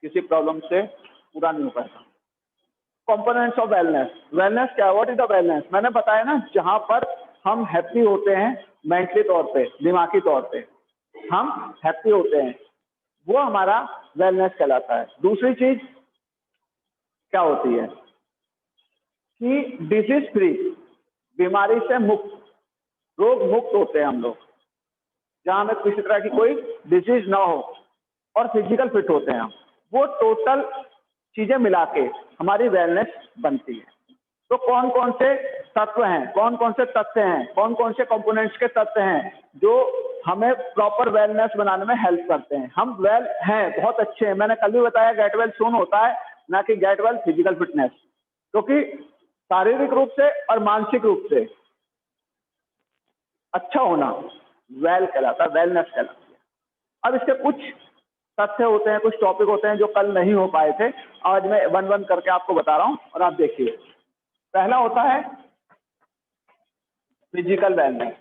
किसी प्रॉब्लम से पूरा नहीं हो पाएगा। कंपोनेंट्स ऑफ वेलनेस, वेलनेस क्या है, व्हाट इज द वेलनेस? मैंने बताया ना, जहां पर हम हैप्पी होते हैं मेंटली तौर पे, दिमागी तौर पे हम हैप्पी होते हैं, वो हमारा वेलनेस कहलाता है। दूसरी चीज क्या होती है कि डिजीज फ्री, बीमारी से मुक्त, रोग मुक्त होते हैं हम लोग, जहां हमें किसी तरह की कोई डिजीज ना हो, और फिजिकल फिट होते हैं हम। वो टोटल चीजें मिला के हमारी वेलनेस बनती है। तो कौन कौन से तत्व हैं, कौन कौन से तथ्य हैं, कौन कौन से कंपोनेंट्स के तत्व हैं जो हमें प्रॉपर वेलनेस बनाने में हेल्प करते हैं? हम वेल हैं, बहुत अच्छे हैं। मैंने कल भी बताया गेट वेल सून होता है, ना कि गेट वेल फिजिकल फिटनेस, क्योंकि शारीरिक रूप से और मानसिक रूप से अच्छा होना वेल कहलाता है, वेलनेस कहलाती है। अब इसके कुछ तथ्य होते हैं, कुछ टॉपिक होते हैं जो कल नहीं हो पाए थे, आज मैं वन वन करके आपको बता रहा हूं और आप देखिए। पहला होता है फिजिकल वेलनेस।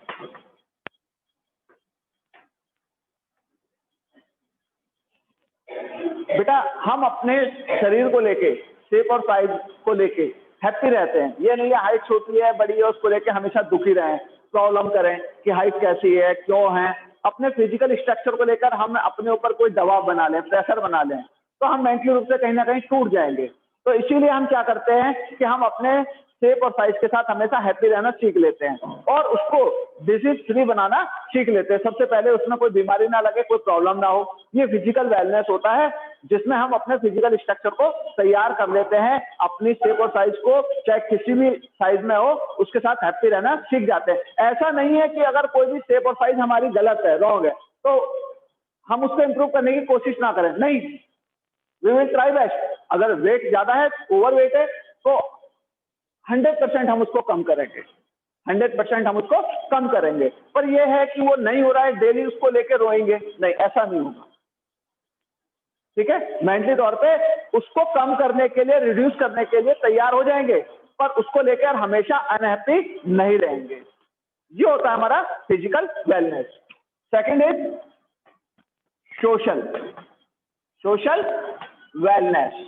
बेटा, हम अपने शरीर को लेके, शेप और साइज को लेके हैप्पी रहते हैं। ये नहीं है हाइट छोटी है बड़ी है उसको लेके हमेशा दुखी रहें, प्रॉब्लम करें कि हाइट कैसी है, क्यों है। अपने फिजिकल स्ट्रक्चर को लेकर हम अपने ऊपर कोई दबाव बना लें, प्रेशर बना लें, तो हम मेंटली रूप से कहीं ना कहीं टूट जाएंगे। तो इसीलिए हम क्या करते हैं कि हम अपने शेप और साइज के साथ हमेशा हैप्पी रहना सीख लेते हैं और उसको डिजीज फ्री बनाना सीख लेते हैं। सबसे पहले उसमें कोई बीमारी ना लगे, कोई प्रॉब्लम ना हो। ये फिजिकल वेलनेस होता है, जिसमें हम अपने फिजिकल स्ट्रक्चर को तैयार कर लेते हैं, अपनी शेप और साइज को चाहे किसी भी साइज में हो उसके साथ हैप्पी रहना सीख जाते हैं। ऐसा नहीं है कि अगर कोई भी शेप और साइज हमारी गलत है, रॉन्ग है, तो हम उसको इंप्रूव करने की कोशिश ना करें। नहीं, वी विल ट्राई बेस्ट। अगर वेट ज्यादा है, ओवर वेट है, तो 100% हम उसको कम करेंगे, 100% हम उसको कम करेंगे। पर यह है कि वो नहीं हो रहा है, डेली उसको लेकर रोएंगे, नहीं, ऐसा नहीं होगा। ठीक है, मेंटली तौर पे उसको कम करने के लिए, रिड्यूस करने के लिए तैयार हो जाएंगे, पर उसको लेकर हमेशा अनहैप्पी नहीं रहेंगे। ये होता है हमारा physical wellness. Second is social, social wellness.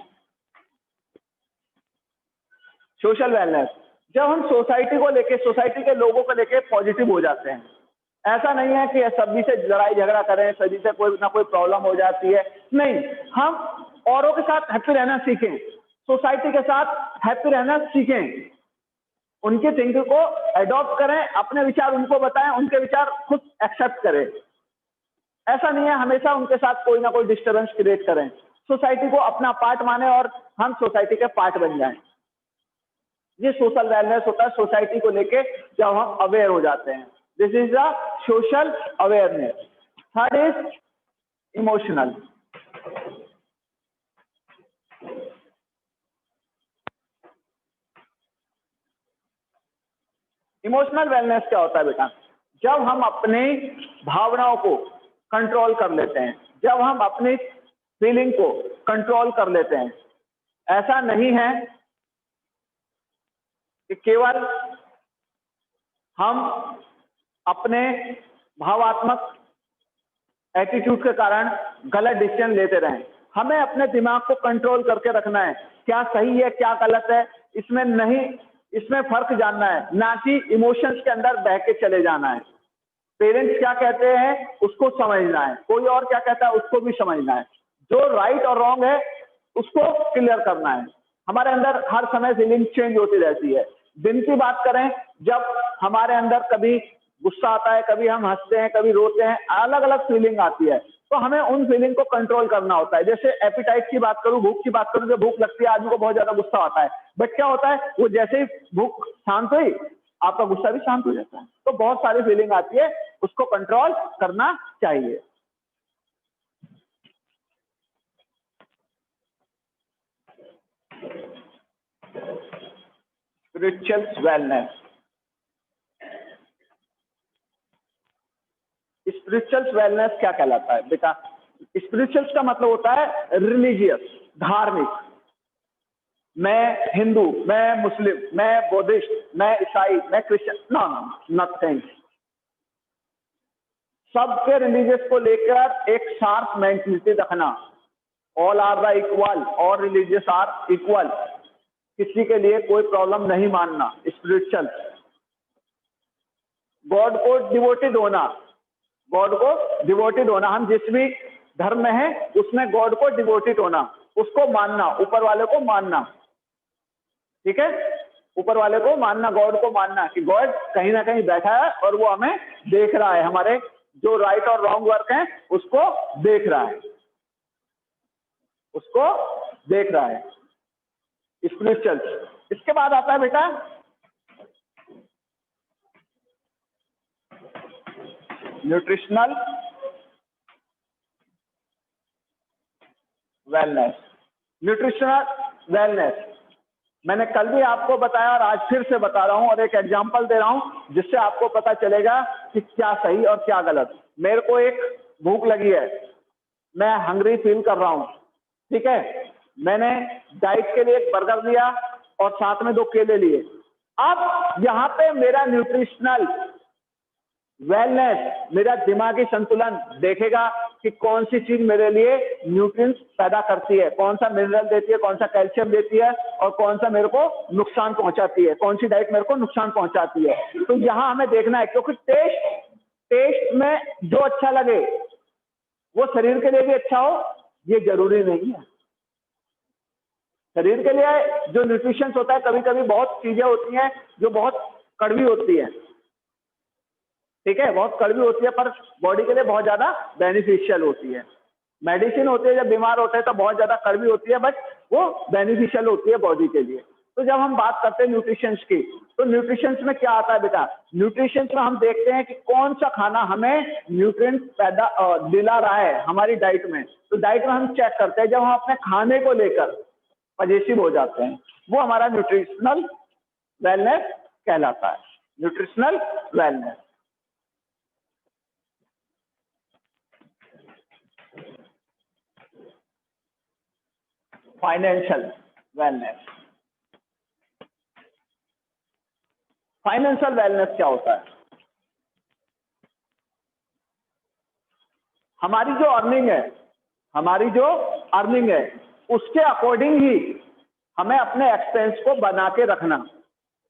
Social wellness, जब हम सोसाइटी को लेके, सोसाइटी के लोगों को लेके पॉजिटिव हो जाते हैं। ऐसा नहीं है कि सभी से लड़ाई झगड़ा करें, सभी से कोई ना कोई प्रॉब्लम हो जाती है, नहीं, हम औरों के साथ हैप्पी रहना सीखें, सोसाइटी के साथ हैप्पी रहना सीखें, उनकी थिंकिंग को अडॉप्ट करें, अपने विचार उनको बताएं, उनके विचार खुद एक्सेप्ट करें। ऐसा नहीं है हमेशा उनके साथ कोई ना कोई डिस्टर्बेंस क्रिएट करें। सोसाइटी को अपना पार्ट माने और हम सोसाइटी के पार्ट बन जाएं। ये सोशल वेलनेस होता है, सोसाइटी को लेके जब हम अवेयर हो जाते हैं। This is the social awareness. Third is emotional. Emotional wellness क्या होता है बेटा? जब हम अपने भावनाओं को कंट्रोल कर लेते हैं, जब हम अपनी फीलिंग को कंट्रोल कर लेते हैं। ऐसा नहीं है कि केवल हम अपने भावात्मक एटीट्यूड के कारण गलत डिसीजन लेते रहें। हमें अपने दिमाग को कंट्रोल करके रखना है, क्या सही है क्या गलत है, इसमें नहीं, इसमें फर्क जानना है, ना कि इमोशंस के अंदर बह के चले जाना है। पेरेंट्स क्या कहते हैं उसको समझना है, कोई और क्या कहता है उसको भी समझना है, जो राइट और रॉन्ग है उसको क्लियर करना है। हमारे अंदर हर समय फीलिंग चेंज होती रहती है। दिन की बात करें, जब हमारे अंदर कभी गुस्सा आता है, कभी हम हंसते हैं, कभी रोते हैं, अलग अलग फीलिंग आती है, तो हमें उन फीलिंग को कंट्रोल करना होता है। जैसे एपिटाइट की बात करूं, भूख की बात करूं, जब भूख लगती है आदमी को बहुत ज्यादा गुस्सा आता है, बट क्या होता है, वो जैसे ही भूख शांत हुई आपका गुस्सा भी शांत हो जाता है। तो बहुत सारी फीलिंग आती है, उसको कंट्रोल करना चाहिए। Spiritual wellness. स्पिरिचुअल वेलनेस क्या कहलाता है बेटा? स्पिरिचुअल का मतलब होता है रिलीजियस, धार्मिक। मैं हिंदू, मैं मुस्लिम, मैं बौद्धिस्ट, मैं ईसाई, मैं क्रिश्चियन, नो नो नथिंग। सबके रिलीजियस को लेकर एक शार्प मेंटलिटी रखना ऑल आर द इक्वल, और रिलीजियस आर इक्वल, किसी के लिए कोई प्रॉब्लम नहीं मानना, स्पिरिचुअल, गॉड को डिवोटेड होना, गॉड को डिवोटेड होना, हम जिस भी धर्म में है उसमें गॉड को डिवोटेड होना, उसको मानना, ऊपर वाले को मानना, ठीक है, ऊपर वाले को मानना, गॉड को मानना कि गॉड कहीं ना कहीं बैठा है और वो हमें देख रहा है, हमारे जो राइट और रॉन्ग वर्क है उसको देख रहा है, उसको देख रहा है, स्पिरिचुअल। इसके बाद आता है बेटा न्यूट्रिशनल वेलनेस। न्यूट्रिशनल वेलनेस मैंने कल भी आपको बताया और आज फिर से बता रहा हूं और एक एग्जांपल दे रहा हूं जिससे आपको पता चलेगा कि क्या सही और क्या गलत। मेरे को एक भूख लगी है, मैं हंग्री फील कर रहा हूं, ठीक है, मैंने डाइट के लिए एक बर्गर लिया और साथ में 2 केले लिए। अब यहां पे मेरा न्यूट्रिशनल वेलनेस, मेरा दिमागी संतुलन देखेगा कि कौन सी चीज मेरे लिए न्यूट्रिएंट्स पैदा करती है, कौन सा मिनरल देती है, कौन सा कैल्शियम देती है और कौन सा मेरे को नुकसान पहुंचाती है, कौन सी डाइट मेरे को नुकसान पहुंचाती है। तो यहां हमें देखना है, क्योंकि टेस्ट में जो अच्छा लगे वो शरीर के लिए भी अच्छा हो ये जरूरी नहीं है। शरीर के लिए जो न्यूट्रिशन होता है, कभी कभी बहुत चीजें होती हैं जो बहुत कड़वी होती है, ठीक है, बहुत कड़वी होती है, पर बॉडी के लिए बहुत ज्यादा बेनिफिशियल होती है। मेडिसिन होती है जब बीमार होते हैं तो बहुत ज्यादा कड़वी होती है, बट वो बेनिफिशियल होती है बॉडी के लिए। तो जब हम बात करते हैं न्यूट्रिशंस की, तो न्यूट्रिशंस में क्या आता है बेटा, न्यूट्रिशंस में हम देखते हैं कि कौन सा खाना हमें न्यूट्रिएंट पैदा दिला रहा है हमारी डाइट में। तो डाइट में हम चेक करते हैं, जब हम अपने खाने को लेकर पॉजिटिव हो जाते हैं, वो हमारा न्यूट्रिशनल वेलनेस कहलाता है, nutritional wellness. Financial wellness. Financial wellness क्या होता है, हमारी जो अर्निंग है, हमारी जो अर्निंग है उसके अकॉर्डिंग ही हमें अपने एक्सपेंस को बना के रखना।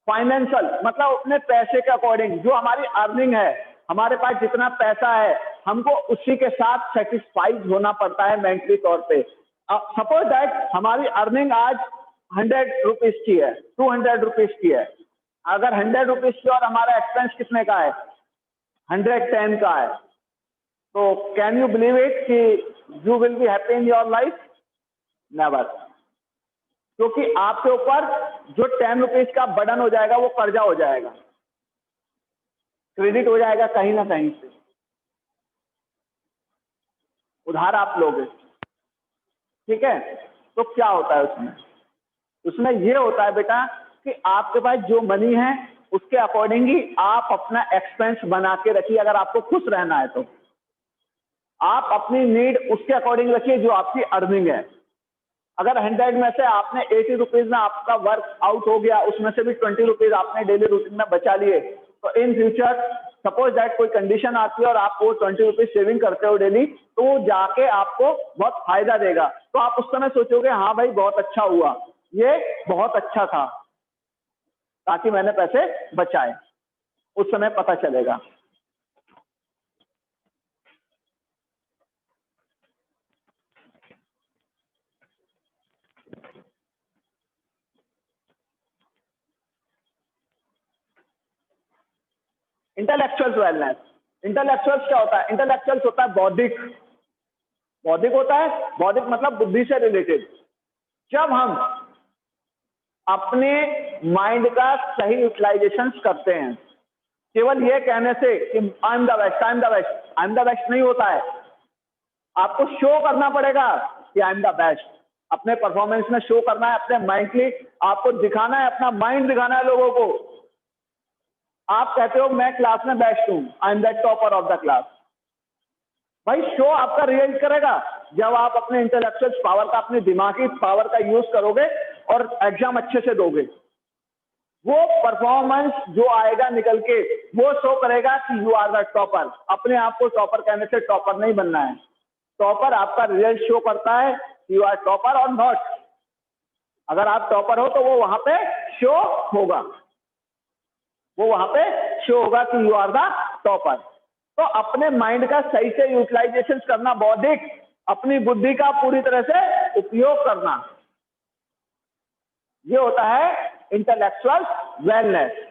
फाइनेंशियल मतलब अपने पैसे के अकॉर्डिंग, जो हमारी अर्निंग है, हमारे पास जितना पैसा है हमको उसी के साथ सेटिस्फाइड होना पड़ता है मेंटली तौर पे। सपोज दैट हमारी अर्निंग आज 100 रुपीज की है, 200 रुपीज की है, अगर 100 रुपीज की और हमारा एक्सपेंस कितने का है, 110 का है, तो कैन यू बिलीव इट कि you will be happy in your life? Never. क्योंकि आपके ऊपर जो 10 रुपीज का बर्डन हो जाएगा वो कर्जा हो जाएगा, क्रेडिट हो जाएगा कहीं ना कहीं से, उधार आप लोगे, ठीक है। तो क्या होता है उसमें, उसमें ये होता है बेटा कि आपके पास जो मनी है उसके अकॉर्डिंग ही आप अपना एक्सपेंस बना के रखिए। अगर आपको खुश रहना है तो आप अपनी नीड उसके अकॉर्डिंग रखिए जो आपकी अर्निंग है। अगर 100 में से आपने 80 रुपीज में आपका वर्क आउट हो गया, उसमें से भी 20 रुपीज आपने डेली रूटीन में बचा लिए, तो इन फ्यूचर सपोज दैट कोई कंडीशन आती है और आप वो 20 रुपीज सेविंग करते हो डेली, तो वो जाके आपको बहुत फायदा देगा। तो आप उस समय सोचोगे हाँ भाई बहुत अच्छा हुआ, ये बहुत अच्छा था ताकि मैंने पैसे बचाए, उस समय पता चलेगा। इंटेलेक्चुअल वेलनेस, इंटेलेक्चुअल क्या होता है, इंटेलेक्चुअल होता है बौद्धिक, बौद्धिक होता है, बौद्धिक मतलब बुद्धि से रिलेटेड। जब हम अपने माइंड का सही यूटिलाइजेशन करते हैं, केवल ये कहने से कि I am the best, I am the best, I am the best नहीं होता है, आपको शो करना पड़ेगा कि आई एम द बेस्ट। अपने परफॉर्मेंस में शो करना है, अपने माइंडली आपको दिखाना है, अपना माइंड दिखाना है लोगों को। आप कहते हो मैं क्लास में बेस्ट हूं, I am the topper of the class, भाई शो आपका रियलाइज करेगा जब आप अपने इंटेलेक्चुअल पावर का, अपने दिमागी पावर का यूज करोगे और एग्जाम अच्छे से दोगे। वो परफॉर्मेंस जो आएगा निकल के वो शो करेगा कि यू आर द टॉपर। अपने आप को टॉपर कहने से टॉपर नहीं बनना है, टॉपर आपका रिजल्ट शो करता है यू आर टॉपर और नॉट। अगर आप टॉपर हो तो वो वहां पे शो होगा, वो वहां पे शो होगा कि यू आर द टॉपर। तो अपने माइंड का सही से यूटिलाइजेशन करना, बौद्धिक अपनी बुद्धि का पूरी तरह से उपयोग करना, ये होता है इंटेलेक्चुअल वेलनेस।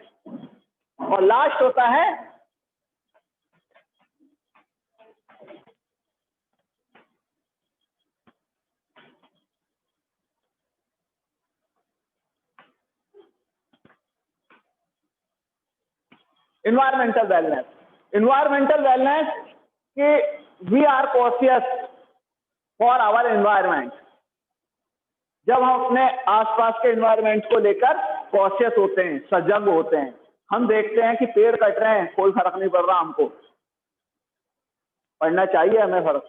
और लास्ट होता है इन्वायरमेंटल वेलनेस। इन्वायरमेंटल वेलनेस कि we are conscious for our environment. जब हम अपने आसपास के एनवायरमेंट को लेकर कॉन्शियस होते हैं, सजग होते हैं, हम देखते हैं कि पेड़ कट रहे हैं, कोई फर्क नहीं पड़ रहा हमको, पड़ना चाहिए हमें फर्क।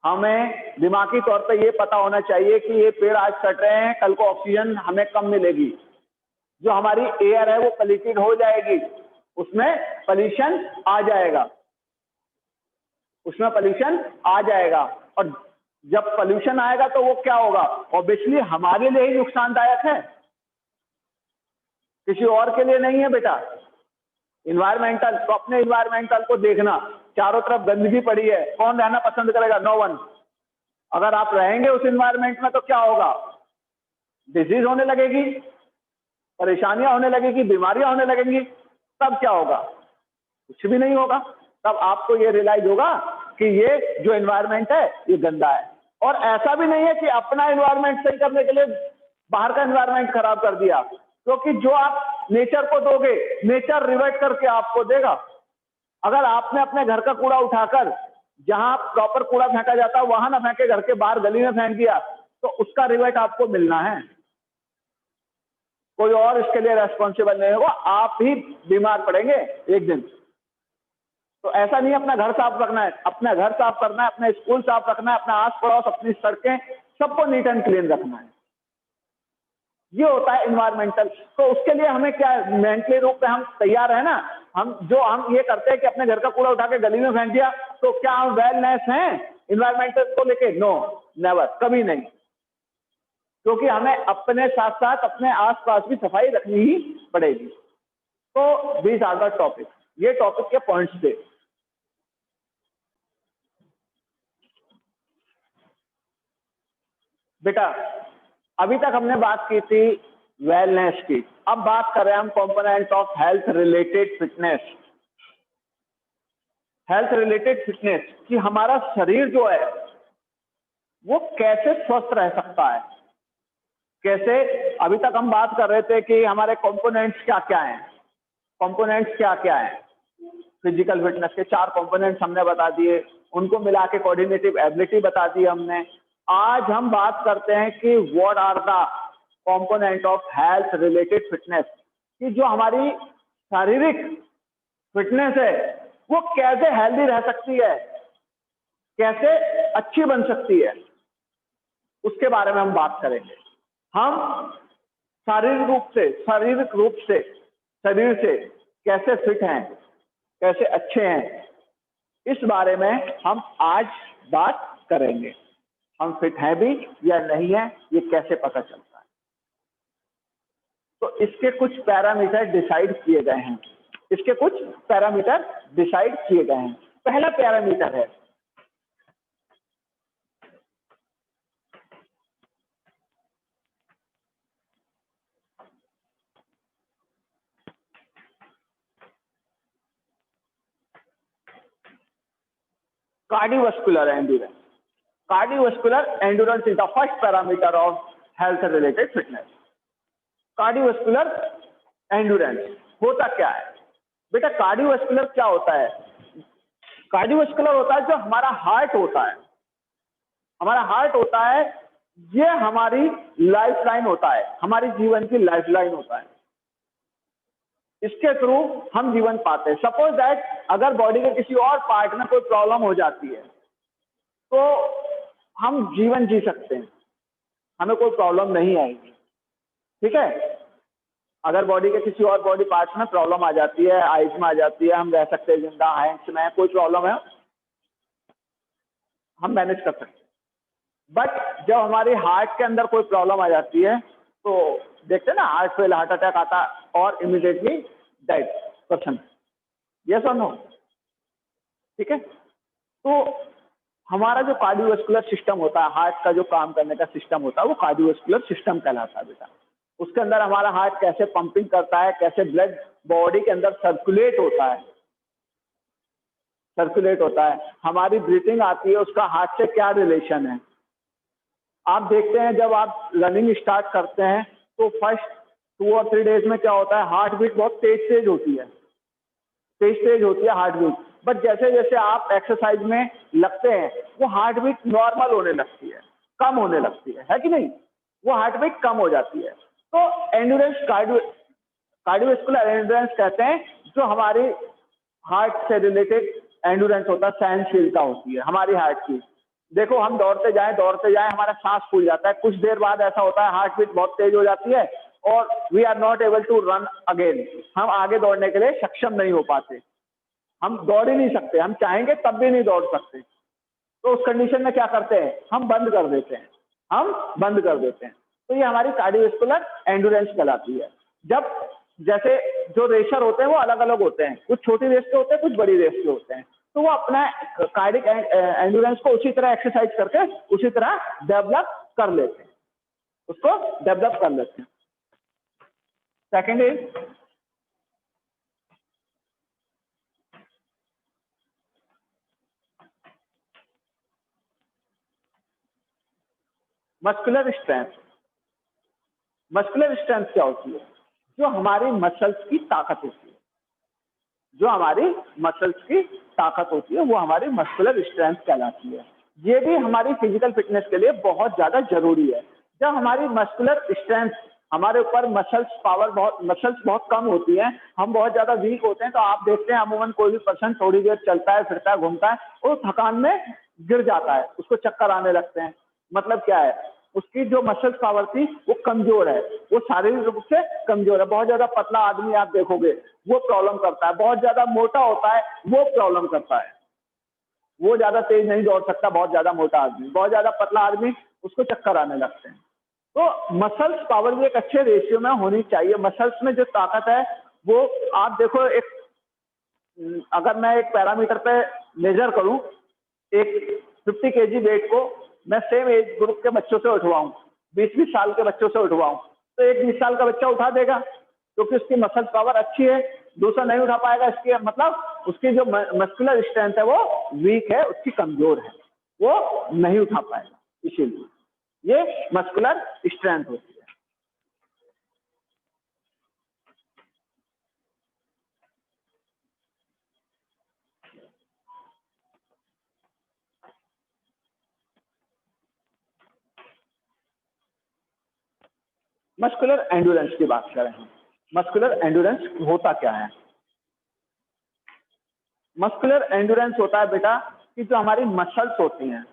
हमें दिमागी तौर पे ये पता होना चाहिए कि ये पेड़ आज कट रहे हैं, कल को ऑक्सीजन हमें कम मिलेगी, जो हमारी एयर है वो पॉल्यूटेड हो जाएगी, उसमें पॉल्यूशन आ जाएगा, उसमें पॉल्यूशन आ जाएगा। और जब पॉल्यूशन आएगा तो वो क्या होगा, ऑब्वियसली हमारे लिए ही नुकसानदायक है, किसी और के लिए नहीं है बेटा। इन्वायरमेंटल, तो अपने इन्वायरमेंटल को देखना, चारों तरफ गंदगी पड़ी है, कौन रहना पसंद करेगा? No one. अगर आप रहेंगे उस इन्वायरमेंट में तो क्या होगा, डिजीज होने लगेगी, परेशानियां होने लगेगी, बीमारियां होने लगेंगी, तब क्या होगा? कुछ भी नहीं होगा। तब आपको ये रियलाइज होगा कि ये जो एनवायरनमेंट है ये गंदा है। और ऐसा भी नहीं है कि अपना एनवायरनमेंट सही करने के लिए बाहर का एनवायरनमेंट खराब कर दिया, क्योंकि जो आप नेचर को दोगे, नेचर रिवर्ट करके आपको देगा। अगर आपने अपने घर का कूड़ा उठाकर जहां प्रॉपर कूड़ा फेंका जाता है वहां ना फेंके, घर के बाहर गली में फेंक दिया, तो उसका रिवर्ट आपको मिलना है, कोई और इसके लिए रेस्पॉन्सिबल नहीं होगा, आप ही बीमार पड़ेंगे एक दिन। तो ऐसा नहीं अपना घर साफ रखना है, अपना घर साफ करना है, अपना स्कूल साफ रखना है, अपना आस पड़ोस, अपनी सड़कें, सबको नीट एंड क्लीन रखना है। ये होता है इन्वायरमेंटल। तो उसके लिए हमें क्या मेंटली रूप में हम तैयार है ना। हम ये करते हैं कि अपने घर का कूड़ा उठा के गली में फेंक दिया, तो क्या हम वेलनेस हैं इन्वायरमेंटल को लेके? नो, नेवर, कभी नहीं। क्योंकि हमें अपने साथ साथ अपने आसपास भी सफाई रखनी ही पड़ेगी। तो दीज आर द टॉपिक, ये टॉपिक के पॉइंट्स थे। बेटा अभी तक हमने बात की थी वेलनेस की, अब बात कर रहे हैं हम component of health related fitness. Health related fitness कि हमारा शरीर जो है वो कैसे स्वस्थ रह सकता है, कैसे। अभी तक हम बात कर रहे थे कि हमारे कंपोनेंट्स क्या क्या हैं, कंपोनेंट्स क्या क्या हैं। फिजिकल फिटनेस के 4 कंपोनेंट्स हमने बता दिए, उनको मिला के कोऑर्डिनेटिव एबिलिटी बता दी हमने। आज हम बात करते हैं कि what are the component of health related fitness, कि जो हमारी शारीरिक फिटनेस है वो कैसे हेल्दी रह सकती है, कैसे अच्छी बन सकती है, उसके बारे में हम बात करेंगे। हम शारीरिक रूप से शरीर से कैसे फिट हैं, कैसे अच्छे हैं, इस बारे में हम आज बात करेंगे। हम फिट हैं भी या नहीं है, ये कैसे पता चलता है। तो इसके कुछ पैरामीटर डिसाइड किए गए हैं, इसके कुछ पैरामीटर डिसाइड किए गए हैं। पहला पैरामीटर है cardiovascular endurance. Cardiovascular endurance is the first parameter of health related fitness. Cardiovascular endurance होता क्या है बेटा? कार्डियोवैस्कुलर क्या होता है? कार्डियोवैस्कुलर होता है जो हमारा हार्ट होता है, हमारा हार्ट होता है, ये हमारी लाइफ लाइन होता है, हमारी जीवन की लाइफ लाइन होता है। इसके थ्रू हम जीवन पाते हैं। सपोज दैट अगर बॉडी के किसी और पार्ट में कोई प्रॉब्लम हो जाती है तो हम जीवन जी सकते हैं, हमें कोई प्रॉब्लम नहीं आएगी, ठीक है। अगर बॉडी के किसी और बॉडी पार्ट में प्रॉब्लम आ जाती है, आइज में आ जाती है, हम रह सकते हैं जिंदा, हैंड्स में कोई प्रॉब्लम है, हम मैनेज कर सकते हैं। बट जब हमारी हार्ट के अंदर कोई प्रॉब्लम आ जाती है तो देखते हैं ना, हार्ट फेल, हार्ट अटैक आता और इमीडिएटली डेड पर्सन। यस और नो? ठीक है। तो हमारा जो कार्डियोवास्कुलर सिस्टम होता है, हार्ट का जो काम करने का सिस्टम होता है, वो कार्डियोवास्कुलर सिस्टम कहलाता है बेटा। उसके अंदर हमारा हार्ट कैसे पंपिंग करता है, कैसे ब्लड बॉडी के अंदर सर्कुलेट होता है, हमारी ब्रीथिंग आती है, उसका हार्ट से क्या रिलेशन है। आप देखते हैं जब आप रनिंग स्टार्ट करते हैं तो फर्स्ट 2 और 3 डेज में क्या होता है, हार्ट बीट बहुत तेज होती है, हार्ट बीट। बट जैसे जैसे आप एक्सरसाइज में लगते हैं वो हार्ट बीट नॉर्मल होने लगती है, कम होने लगती है कि नहीं? वो हार्ट बीट कम हो जाती है। तो एंड्योरेंस, कार्डियोवास्कुलर एंड्योरेंस कहते हैं जो हमारी हार्ट से रिलेटेड एंड्योरेंस होता है, सहनशीलता होती है हमारी हार्ट की। देखो हम दौड़ते जाएं हमारा सांस फूल जाता है, कुछ देर बाद ऐसा होता है हार्ट बीट बहुत तेज हो जाती है और we are not able to run again, हम आगे दौड़ने के लिए सक्षम नहीं हो पाते, हम दौड़ ही नहीं सकते, हम चाहेंगे तब भी नहीं दौड़ सकते। तो उस कंडीशन में क्या करते हैं, हम बंद कर देते हैं। तो ये हमारी कार्डियोवास्कुलर एंड्योरेंस कहलाती है। जब जैसे जो रेसर होते हैं वो अलग अलग होते हैं, कुछ छोटी रेस के होते हैं, कुछ बड़ी रेस के होते हैं, तो वो अपना कार्डिक एंड्योरेंस को उसी तरह एक्सरसाइज करके उसी तरह डेवलप कर लेते हैं, second is muscular strength. Muscular strength क्या होती है? जो हमारी मसल्स की ताकत होती है, वो हमारी मस्कुलर स्ट्रेंथ कहलाती है। ये भी हमारी फिजिकल फिटनेस के लिए बहुत ज्यादा जरूरी है। जब हमारी मस्कुलर स्ट्रेंथ, हमारे ऊपर मसल्स बहुत कम होती हैं, हम बहुत ज्यादा वीक होते हैं, तो आप देखते हैं अमूमन कोई भी पर्सन थोड़ी देर चलता है, फिरता है, घूमता है, वो थकान में गिर जाता है, उसको चक्कर आने लगते हैं। मतलब क्या है, उसकी जो मसल पावर थी वो कमजोर है, वो शारीरिक रूप से कमजोर है। बहुत ज्यादा पतला आदमी आप देखोगे वो प्रॉब्लम करता है, बहुत ज्यादा मोटा होता है वो प्रॉब्लम करता है, वो ज्यादा तेज नहीं दौड़ सकता, बहुत ज्यादा मोटा आदमी, बहुत ज्यादा पतला आदमी, उसको चक्कर आने लगते हैं। तो मसल्स पावर भी एक अच्छे रेशियो में होनी चाहिए। मसल्स में जो ताकत है वो आप देखो, अगर मैं एक पैरामीटर पे मेजर करूं, एक 50 केजी वेट को मैं सेम एज ग्रुप के बच्चों से उठवाऊं, 20-20 साल के बच्चों से उठवाऊं, तो एक 20 साल का बच्चा उठा देगा क्योंकि उसकी मसल पावर अच्छी है, दूसरा नहीं उठा पाएगा। इसकी मतलब उसकी जो मस्कुलर स्ट्रेंथ है वो वीक है, उसकी कमजोर है, वो नहीं उठा पाएगा। इसीलिए ये मस्कुलर स्ट्रेंथ होती है। मस्कुलर एंड्योरेंस की बात करें, मस्कुलर एंड्योरेंस होता क्या है? मस्कुलर एंड्योरेंस होता है बेटा कि जो हमारी मसल्स होती हैं,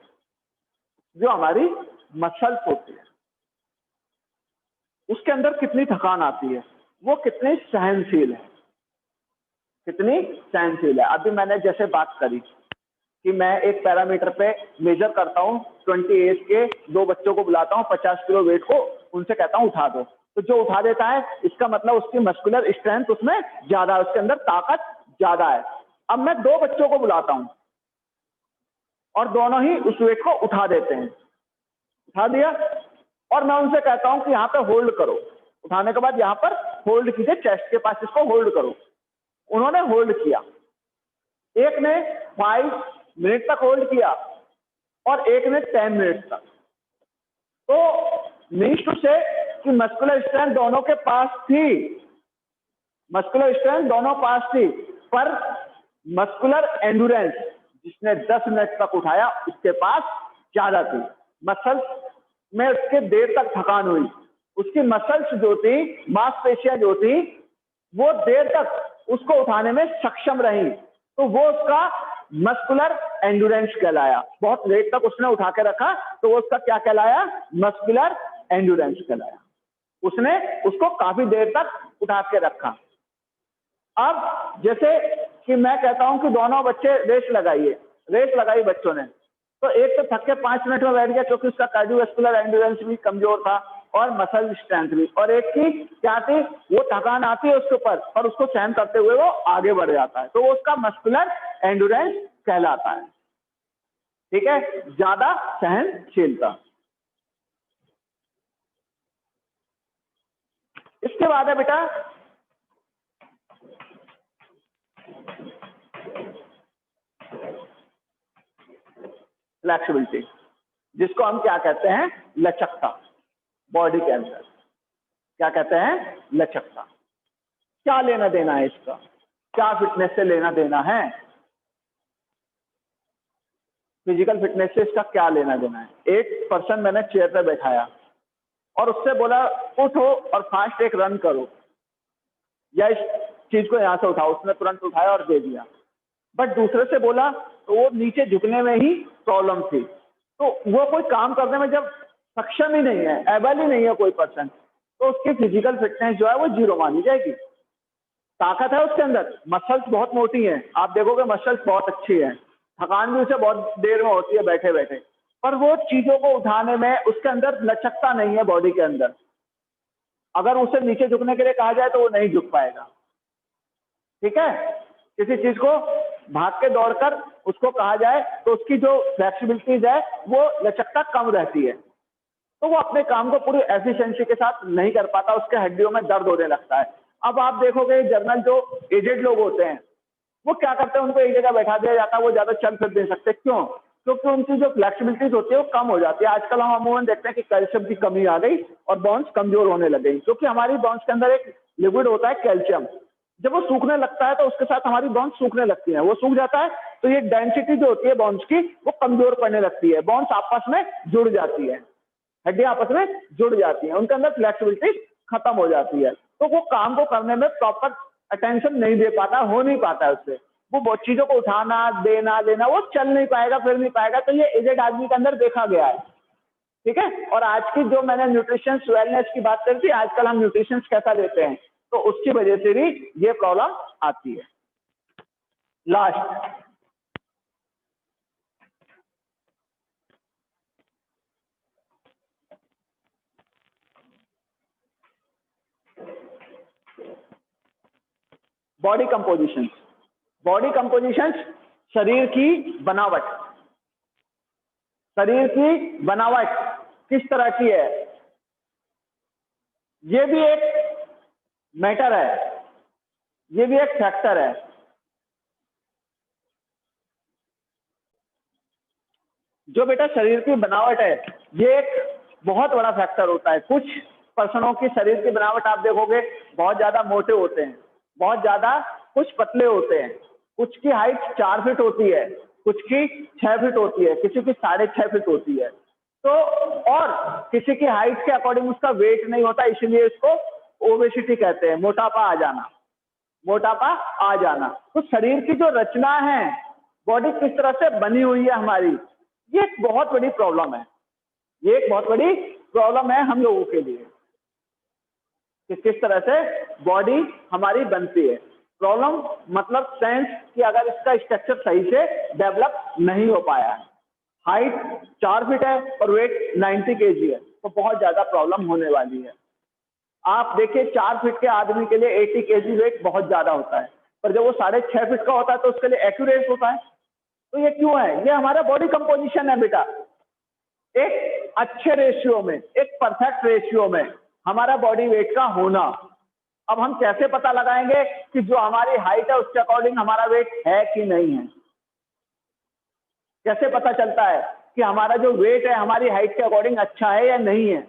उसके अंदर कितनी थकान आती है, वो कितनी सहनशील है। अभी मैंने जैसे बात करी कि मैं एक पैरामीटर पे मेजर करता हूँ, 20 एज के 2 बच्चों को बुलाता हूँ, 50 किलो वेट को उनसे कहता हूँ उठा दो, तो जो उठा देता है इसका मतलब उसकी मस्कुलर स्ट्रेंथ उसमें ज्यादा है, उसके अंदर ताकत ज्यादा है। अब मैं 2 बच्चों को बुलाता हूँ और दोनों ही उस वेट को उठा देते हैं, उठा दिया, और मैं उनसे कहता हूं कि यहाँ पे होल्ड करो, उठाने के बाद यहाँ पर होल्ड कीजिए, चेस्ट के पास इसको होल्ड करो। उन्होंने होल्ड किया, एक ने 5 मिनट तक होल्ड किया और एक ने 10 मिनट तक। तो मीन्स टू से कि मस्कुलर स्ट्रेंथ दोनों के पास थी, पर मस्कुलर एंड्योरेंस जिसने 10 मिनट तक उठाया उसके पास ज्यादा थी। मसल्स में उसके देर तक थकान हुई, उसकी मसल्स जो थी, मांसपेशियां जो थी, वो देर तक उसको उठाने में सक्षम रही, तो वो उसका मस्कुलर एंड्योरेंस कहलाया। बहुत लेट तक उसने उठा के रखा तो वो उसका क्या कहलाया? मस्कुलर एंड्योरेंस कहलाया। उसने उसको काफी देर तक उठा के रखा। अब जैसे कि मैं कहता हूं कि दोनों बच्चे रेस लगाई बच्चों ने, तो एक तो थक के 5 मिनट में बैठ गया क्योंकि उसका कार्डियोवैस्कुलर एंड्योरेंस भी कमजोर था और मसल स्ट्रेंथ भी, और एक की क्या थी, वो थकान आती है उसके ऊपर और उसको सहन करते हुए वो आगे बढ़ जाता है, तो वो उसका मस्कुलर एंड्योरेंस कहलाता है। ठीक है, ज्यादा सहनशीलता। इसके बाद है बेटा फ्लेक्सिबिलिटी, जिसको हम क्या कहते हैं, लचकता। बॉडी के अंदर क्या कहते हैं, लचकता। क्या लेना देना है इसका, क्या फिटनेस से लेना देना है, फिजिकल फिटनेस से इसका क्या लेना देना है। एक पर्सन मैंने चेयर पे बैठाया और उससे बोला उठो और फास्ट एक रन करो या इस चीज को यहां से उठाओ, उसने तुरंत उठाया और दे दिया। बट दूसरे से बोला तो वो नीचे झुकने में ही प्रॉब्लम थी, तो वो कोई काम करने में जब सक्षम ही नहीं है, एबल ही नहीं है कोई पर्सन, तो उसकी फिजिकल फिटनेस जो है वो 0 मानी जाएगी। ताकत है उसके अंदर, मसल्स बहुत मोटी हैं, आप देखोगे मसल्स बहुत अच्छी हैं, थकान भी उसे बहुत देर में होती है बैठे बैठे, पर वो चीजों को उठाने में उसके अंदर लचकता नहीं है बॉडी के अंदर। अगर उसे नीचे झुकने के लिए कहा जाए तो वो नहीं झुक पाएगा। ठीक है, किसी चीज को भाग के दौड़कर उसको कहा जाए तो उसकी जो फ्लेक्सिबिलिटीज है वो लचकता कम रहती है, तो वो अपने काम को पूरी एफिशिएंसी के साथ नहीं कर पाता, उसके हड्डियों में दर्द होने लगता है। अब आप देखोगे जर्नल जो एजेड लोग होते हैं वो क्या करते हैं, उनको एक जगह बैठा दिया जाता है, वो ज्यादा चल फिर नहीं सकते। क्यों? क्योंकि उनकी जो फ्लेक्सिबिलिटीज होती है वो कम हो जाती है। आजकल हम अमूमन देखते हैं कि कैल्शियम की कमी आ गई और बोन्स कमजोर होने लग गई, क्योंकि हमारी बोन्स के अंदर एक लिक्विड होता है कैल्शियम, जब वो सूखने लगता है तो उसके साथ हमारी बोन्स सूखने लगती हैं, वो सूख जाता है तो ये डेंसिटी जो होती है बोन्स की वो कमजोर पड़ने लगती है, बोन्स आपस में जुड़ जाती है, हड्डियां आपस में जुड़ जाती हैं, उनके अंदर फ्लेक्सिबिलिटी खत्म हो जाती है, तो वो काम को करने में प्रॉपर अटेंशन नहीं दे पाता, हो नहीं पाता है उससे, वो बहुत चीजों को उठाना देना लेना वो चल नहीं पाएगा, फिर नहीं पाएगा। तो ये एजेड आदमी के अंदर देखा गया है। ठीक है, और आज की जो मैंने न्यूट्रिशन वेलनेस की बात करी थी, आजकल हम न्यूट्रिशन कैसा लेते हैं, तो उसकी वजह से भी ये प्रॉब्लम आती है। Last body composition. Body composition शरीर की बनावट, शरीर की बनावट किस तरह की है, ये भी एक मैटर है, ये भी एक फैक्टर है। जो बेटा शरीर की बनावट है ये एक बहुत बड़ा फैक्टर होता है। कुछ पर्सनों की शरीर की बनावट आप देखोगे बहुत ज्यादा मोटे होते हैं, बहुत ज्यादा कुछ पतले होते हैं, कुछ की हाइट 4 फीट होती है, कुछ की 6 फीट होती है, किसी की 6.5 फीट होती है, तो और किसी की हाइट के अकॉर्डिंग उसका वेट नहीं होता, इसलिए इसको ओबेसिटी कहते हैं, मोटापा आ जाना, मोटापा आ जाना। तो शरीर की जो रचना है, बॉडी किस तरह से बनी हुई है हमारी, ये एक बहुत बड़ी प्रॉब्लम है, ये एक बहुत बड़ी प्रॉब्लम है हम लोगों के लिए कि किस तरह से बॉडी हमारी बनती है। प्रॉब्लम मतलब सेंस कि अगर इसका स्ट्रक्चर सही से डेवलप नहीं हो पाया है, हाइट 4 फीट है और वेट 90 केजी है, तो बहुत ज्यादा प्रॉब्लम होने वाली है। आप देखिए 4 फीट के आदमी के लिए 80 केजी वेट बहुत ज्यादा होता है, पर जब वो 6.5 फीट का होता है तो उसके लिए एक्यूरेट होता है। तो ये क्यों है? ये हमारा बॉडी कंपोजिशन है बेटा, एक अच्छे रेशियो में, एक परफेक्ट रेशियो में हमारा बॉडी वेट का होना। अब हम कैसे पता लगाएंगे कि जो हमारी हाइट है उसके अकॉर्डिंग हमारा वेट है कि नहीं है? कैसे पता चलता है कि हमारा जो वेट है हमारी हाइट के अकॉर्डिंग अच्छा है या नहीं है?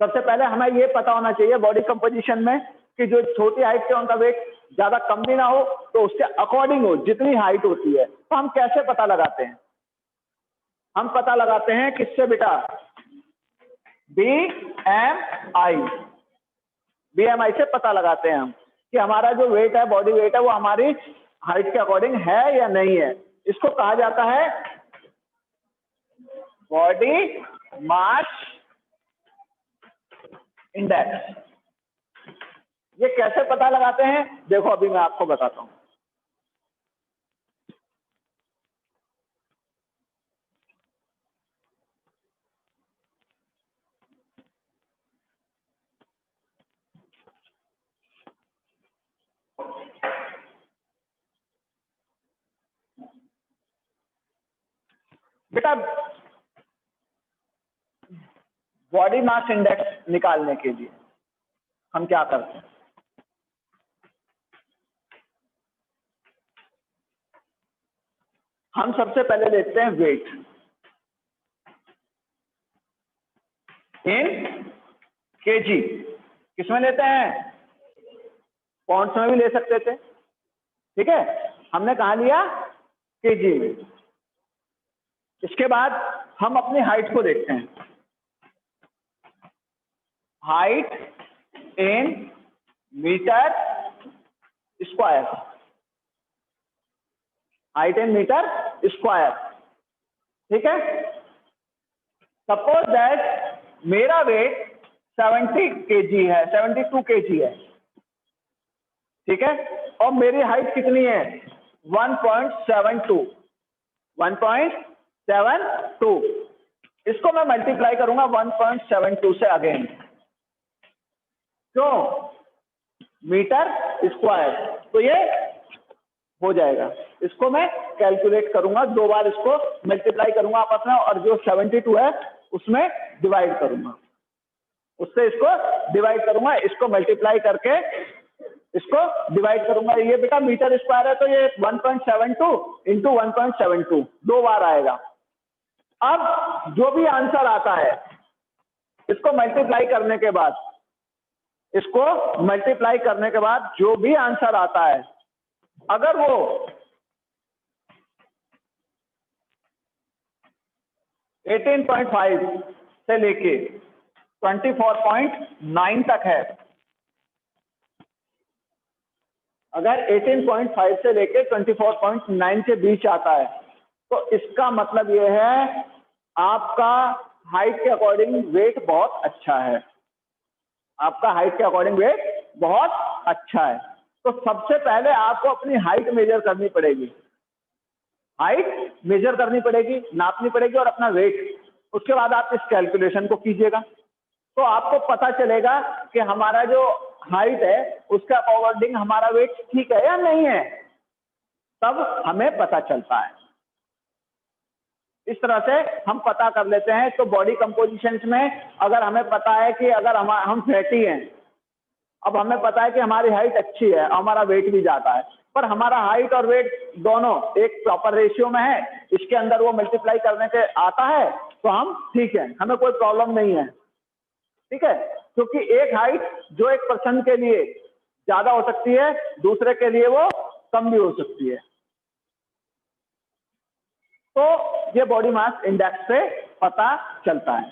सबसे पहले हमें ये पता होना चाहिए बॉडी कंपोजिशन में कि जो छोटी हाइट के उनका वेट ज्यादा कम भी ना हो, तो उसके अकॉर्डिंग हो जितनी हाइट होती है। तो हम कैसे पता लगाते हैं? हम पता लगाते हैं किससे बेटा? BMI, BMI से पता लगाते हैं हम कि हमारा जो वेट है, बॉडी वेट है, वो हमारी हाइट के अकॉर्डिंग है या नहीं है। इसको कहा जाता है बॉडी मास इंडेक्स। ये कैसे पता लगाते हैं? देखो अभी मैं आपको बताता हूं। बेटा बॉडी मास इंडेक्स निकालने के लिए हम क्या करते हैं, हम सबसे पहले लेते हैं वेट इन केजी। किसमें लेते हैं, पॉइंट्स में भी ले सकते थे, ठीक है, हमने कहा लिया केजी में। इसके बाद हम अपनी हाइट को देखते हैं, height in metre square, height in metre square, ठीक है। सपोज दैट मेरा वेट 70 केजी है, 72 केजी है, ठीक है, और मेरी हाइट कितनी है 1.72, 1.72। इसको मैं मल्टीप्लाई करूंगा 1.72 से अगेन, क्यों, मीटर स्क्वायर, तो ये हो जाएगा। इसको मैं कैलकुलेट करूंगा, 2 बार इसको मल्टीप्लाई करूंगा आपस में, और जो 72 है उसमें डिवाइड करूंगा, उससे इसको डिवाइड करूंगा, इसको मल्टीप्लाई करके इसको डिवाइड करूंगा। ये बेटा मीटर स्क्वायर है तो ये 1.72 इंटू 1.72 2 बार आएगा। अब जो भी आंसर आता है इसको मल्टीप्लाई करने के बाद, इसको मल्टीप्लाई करने के बाद जो भी आंसर आता है, अगर वो 18.5 से लेके 24.9 तक है, अगर 18.5 से लेके 24.9 के बीच आता है तो इसका मतलब यह है आपका हाइट के अकॉर्डिंग वेट बहुत अच्छा है, आपका हाइट के अकॉर्डिंग वेट बहुत अच्छा है। तो सबसे पहले आपको अपनी हाइट मेजर करनी पड़ेगी, हाइट मेजर करनी पड़ेगी, नापनी पड़ेगी, और अपना वेट। उसके बाद आप इस कैलकुलेशन को कीजिएगा तो आपको पता चलेगा कि हमारा जो हाइट है उसके अकॉर्डिंग हमारा वेट ठीक है या नहीं है, तब हमें पता चलता है। इस तरह से हम पता कर लेते हैं। तो बॉडी कंपोजिशन में अगर हमें पता है कि अगर हम फैटी हैं, अब हमें पता है कि हमारी हाइट अच्छी है, हमारा वेट भी जाता है, पर हमारा हाइट और वेट दोनों एक प्रॉपर रेशियो में है, इसके अंदर वो मल्टीप्लाई करने के आता है, तो हम ठीक है, हमें कोई प्रॉब्लम नहीं है, ठीक है। क्योंकि एक हाइट जो एक पर्सन के लिए ज्यादा हो सकती है, दूसरे के लिए वो कम भी हो सकती है। तो ये बॉडी मास इंडेक्स से पता चलता है।